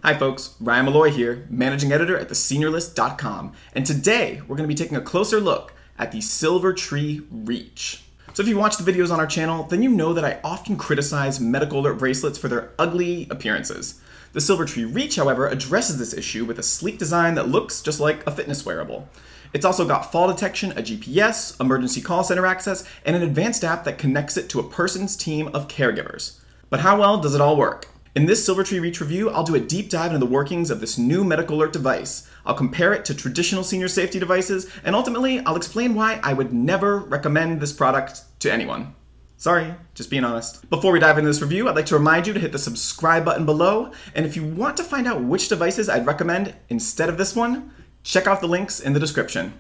Hi folks, Ryan Malloy here, Managing Editor at theseniorlist.com, and today we're going to be taking a closer look at the Silvertree Reach. So if you watch the videos on our channel, then you know that I often criticize medical alert bracelets for their ugly appearances. The Silvertree Reach, however, addresses this issue with a sleek design that looks just like a fitness wearable. It's also got fall detection, a GPS, emergency call center access, and an advanced app that connects it to a person's team of caregivers. But how well does it all work? In this Silvertree Reach review, I'll do a deep dive into the workings of this new medical alert device. I'll compare it to traditional senior safety devices, and ultimately, I'll explain why I would never recommend this product to anyone. Sorry, just being honest. Before we dive into this review, I'd like to remind you to hit the subscribe button below, and if you want to find out which devices I'd recommend instead of this one, check out the links in the description.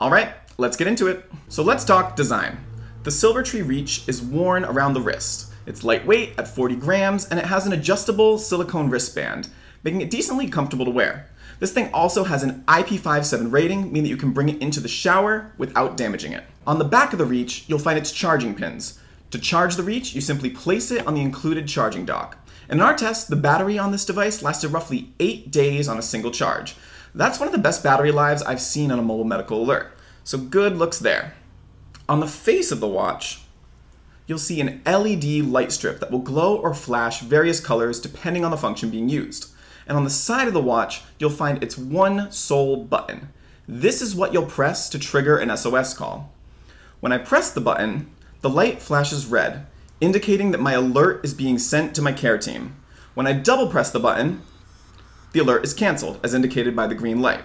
Alright, let's get into it. So let's talk design. The Silvertree Reach is worn around the wrist. It's lightweight at 40 grams, and it has an adjustable silicone wristband, making it decently comfortable to wear. This thing also has an IP57 rating, meaning that you can bring it into the shower without damaging it. On the back of the Reach, you'll find its charging pins. To charge the Reach, you simply place it on the included charging dock. In our test, the battery on this device lasted roughly 8 days on a single charge. That's one of the best battery lives I've seen on a mobile medical alert, so good looks there. On the face of the watch, you'll see an LED light strip that will glow or flash various colors depending on the function being used. And on the side of the watch, you'll find its one sole button. This is what you'll press to trigger an SOS call. When I press the button, the light flashes red, indicating that my alert is being sent to my care team. When I double press the button, the alert is canceled, as indicated by the green light.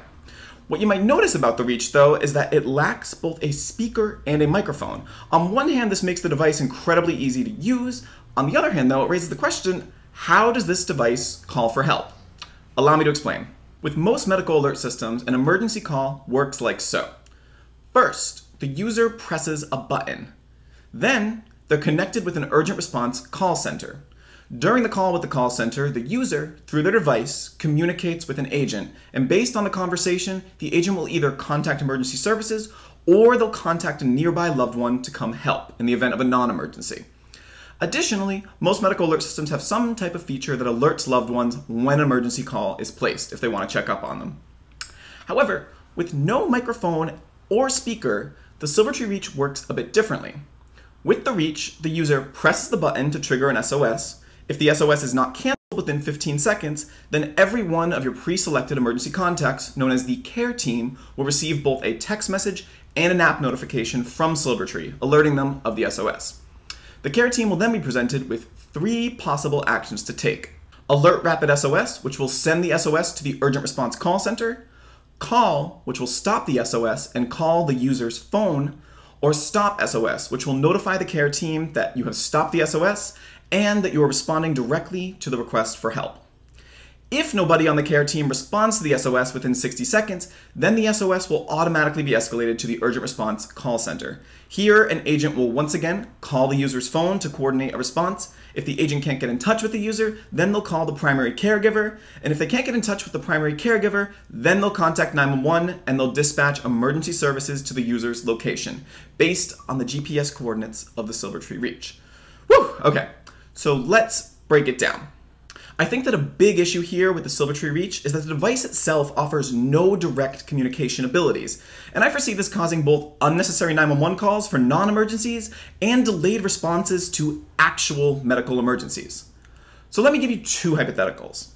What you might notice about the Reach, though, is that it lacks both a speaker and a microphone. On one hand, this makes the device incredibly easy to use. On the other hand, though, it raises the question, how does this device call for help? Allow me to explain. With most medical alert systems, an emergency call works like so. First, the user presses a button. Then, they're connected with an urgent response call center. During the call with the call center, the user, through their device, communicates with an agent, and based on the conversation, the agent will either contact emergency services or they'll contact a nearby loved one to come help in the event of a non-emergency. Additionally, most medical alert systems have some type of feature that alerts loved ones when an emergency call is placed if they want to check up on them. However, with no microphone or speaker, the Silvertree Reach works a bit differently. With the Reach, the user presses the button to trigger an SOS. If the SOS is not canceled within 15 seconds, then every one of your pre-selected emergency contacts, known as the care team, will receive both a text message and an app notification from Silvertree, alerting them of the SOS. The care team will then be presented with 3 possible actions to take. Alert Rapid SOS, which will send the SOS to the Urgent Response Call Center. Call, which will stop the SOS and call the user's phone. Or Stop SOS, which will notify the care team that you have stopped the SOS and that you are responding directly to the request for help. If nobody on the care team responds to the SOS within 60 seconds, then the SOS will automatically be escalated to the Urgent Response Call Center. Here, an agent will once again call the user's phone to coordinate a response. If the agent can't get in touch with the user, then they'll call the primary caregiver. And if they can't get in touch with the primary caregiver, then they'll contact 911 and they'll dispatch emergency services to the user's location, based on the GPS coordinates of the Silvertree Reach. Whew, okay. So let's break it down. I think that a big issue here with the Silvertree Reach is that the device itself offers no direct communication abilities, and I foresee this causing both unnecessary 911 calls for non-emergencies and delayed responses to actual medical emergencies. So let me give you 2 hypotheticals.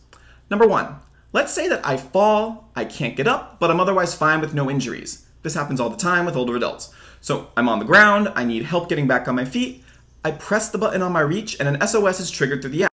Number 1, let's say that I fall, I can't get up, but I'm otherwise fine with no injuries. This happens all the time with older adults. So I'm on the ground, I need help getting back on my feet, I press the button on my Reach and an SOS is triggered through the app.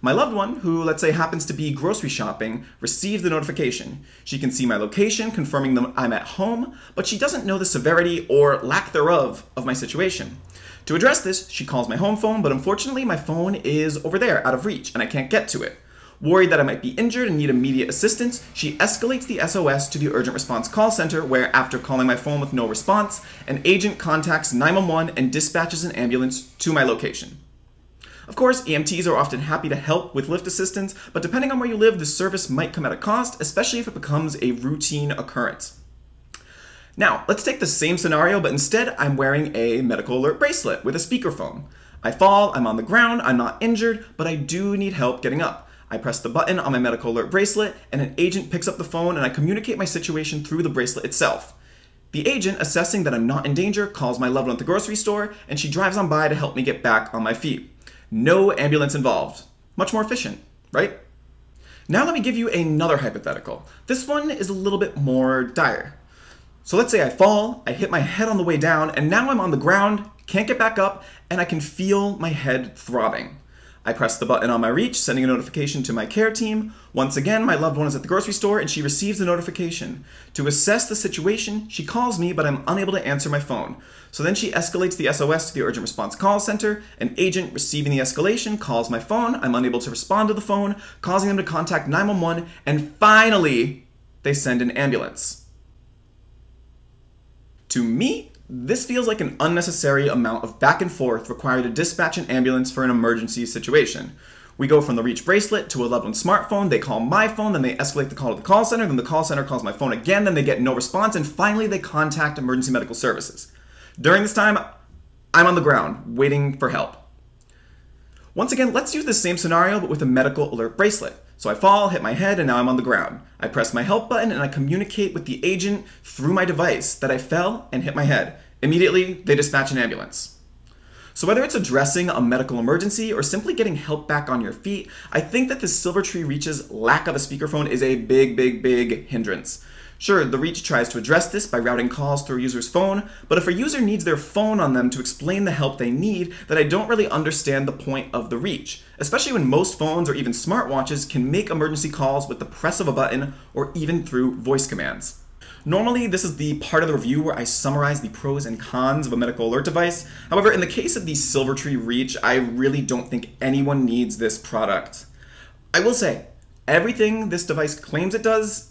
My loved one, who let's say happens to be grocery shopping, receives the notification. She can see my location, confirming that I'm at home, but she doesn't know the severity or lack thereof of my situation. To address this, she calls my home phone, but unfortunately my phone is over there, out of reach, and I can't get to it. Worried that I might be injured and need immediate assistance, she escalates the SOS to the Urgent Response Call Center, where after calling my phone with no response, an agent contacts 911 and dispatches an ambulance to my location. Of course, EMTs are often happy to help with lift assistance, but depending on where you live, the service might come at a cost, especially if it becomes a routine occurrence. Now, let's take the same scenario, but instead I'm wearing a medical alert bracelet with a speakerphone. I fall, I'm on the ground, I'm not injured, but I do need help getting up. I press the button on my medical alert bracelet, and an agent picks up the phone, and I communicate my situation through the bracelet itself. The agent, assessing that I'm not in danger, calls my loved one at the grocery store, and she drives on by to help me get back on my feet. No ambulance involved. Much more efficient, right? Now let me give you another hypothetical. This one is a little bit more dire. So let's say I fall, I hit my head on the way down, and now I'm on the ground, can't get back up, and I can feel my head throbbing. I press the button on my reach, sending a notification to my care team. Once again, my loved one is at the grocery store and she receives the notification. To assess the situation, she calls me, but I'm unable to answer my phone. So then she escalates the SOS to the urgent response call center. An agent receiving the escalation calls my phone. I'm unable to respond to the phone, causing them to contact 911, and finally, they send an ambulance. To me, this feels like an unnecessary amount of back and forth required to dispatch an ambulance for an emergency situation. We go from the Reach bracelet to a loved one's smartphone, they call my phone, then they escalate the call to the call center, then the call center calls my phone again, then they get no response, and finally they contact emergency medical services. During this time, I'm on the ground, waiting for help. Once again, let's use the same scenario, but with a medical alert bracelet. So I fall, hit my head, and now I'm on the ground. I press my help button and I communicate with the agent through my device that I fell and hit my head. Immediately, they dispatch an ambulance. So whether it's addressing a medical emergency or simply getting help back on your feet, I think that the Silvertree Reach's lack of a speakerphone is a big hindrance. Sure, the Reach tries to address this by routing calls through a user's phone, but if a user needs their phone on them to explain the help they need, then I don't really understand the point of the Reach, especially when most phones or even smartwatches can make emergency calls with the press of a button or even through voice commands. Normally, this is the part of the review where I summarize the pros and cons of a medical alert device. However, in the case of the Silvertree Reach, I really don't think anyone needs this product. I will say, everything this device claims it does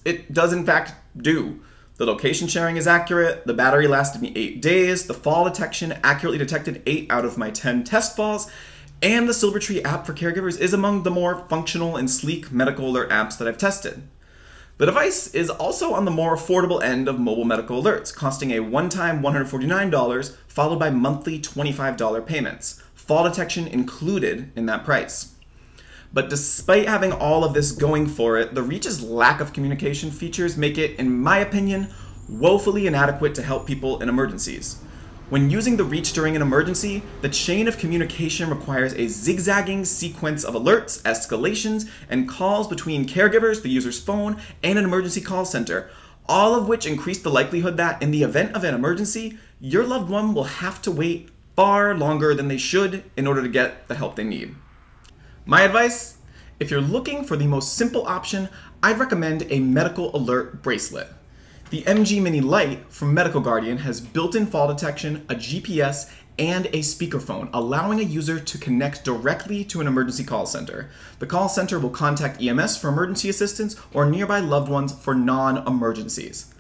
in fact do. The location sharing is accurate, the battery lasted me 8 days, the fall detection accurately detected 8 out of my 10 test falls, and the Silvertree app for caregivers is among the more functional and sleek medical alert apps that I've tested. The device is also on the more affordable end of mobile medical alerts, costing a one-time $149 followed by monthly $25 payments, fall detection included in that price. But despite having all of this going for it, the Reach's lack of communication features make it, in my opinion, woefully inadequate to help people in emergencies. When using the Reach during an emergency, the chain of communication requires a zigzagging sequence of alerts, escalations, and calls between caregivers, the user's phone, and an emergency call center, all of which increase the likelihood that, in the event of an emergency, your loved one will have to wait far longer than they should in order to get the help they need. My advice? If you're looking for the most simple option, I'd recommend a medical alert bracelet. The MG Mini Lite from Medical Guardian has built-in fall detection, a GPS, and a speakerphone, allowing a user to connect directly to an emergency call center. The call center will contact EMS for emergency assistance or nearby loved ones for non-emergencies.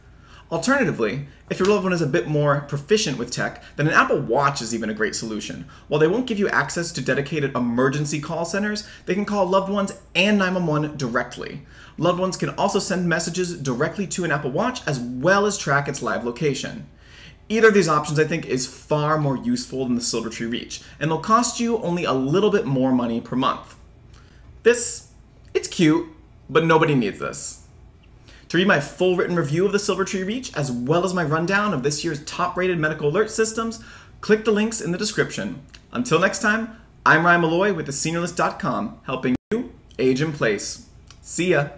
Alternatively, if your loved one is a bit more proficient with tech, then an Apple Watch is even a great solution. While they won't give you access to dedicated emergency call centers, they can call loved ones and 911 directly. Loved ones can also send messages directly to an Apple Watch as well as track its live location. Either of these options, I think, is far more useful than the Silvertree Reach, and they'll cost you only a little bit more money per month. It's cute, but nobody needs this. To read my full written review of the Silvertree Reach, as well as my rundown of this year's top-rated medical alert systems, click the links in the description. Until next time, I'm Ryan Malloy with theseniorlist.com, helping you age in place. See ya!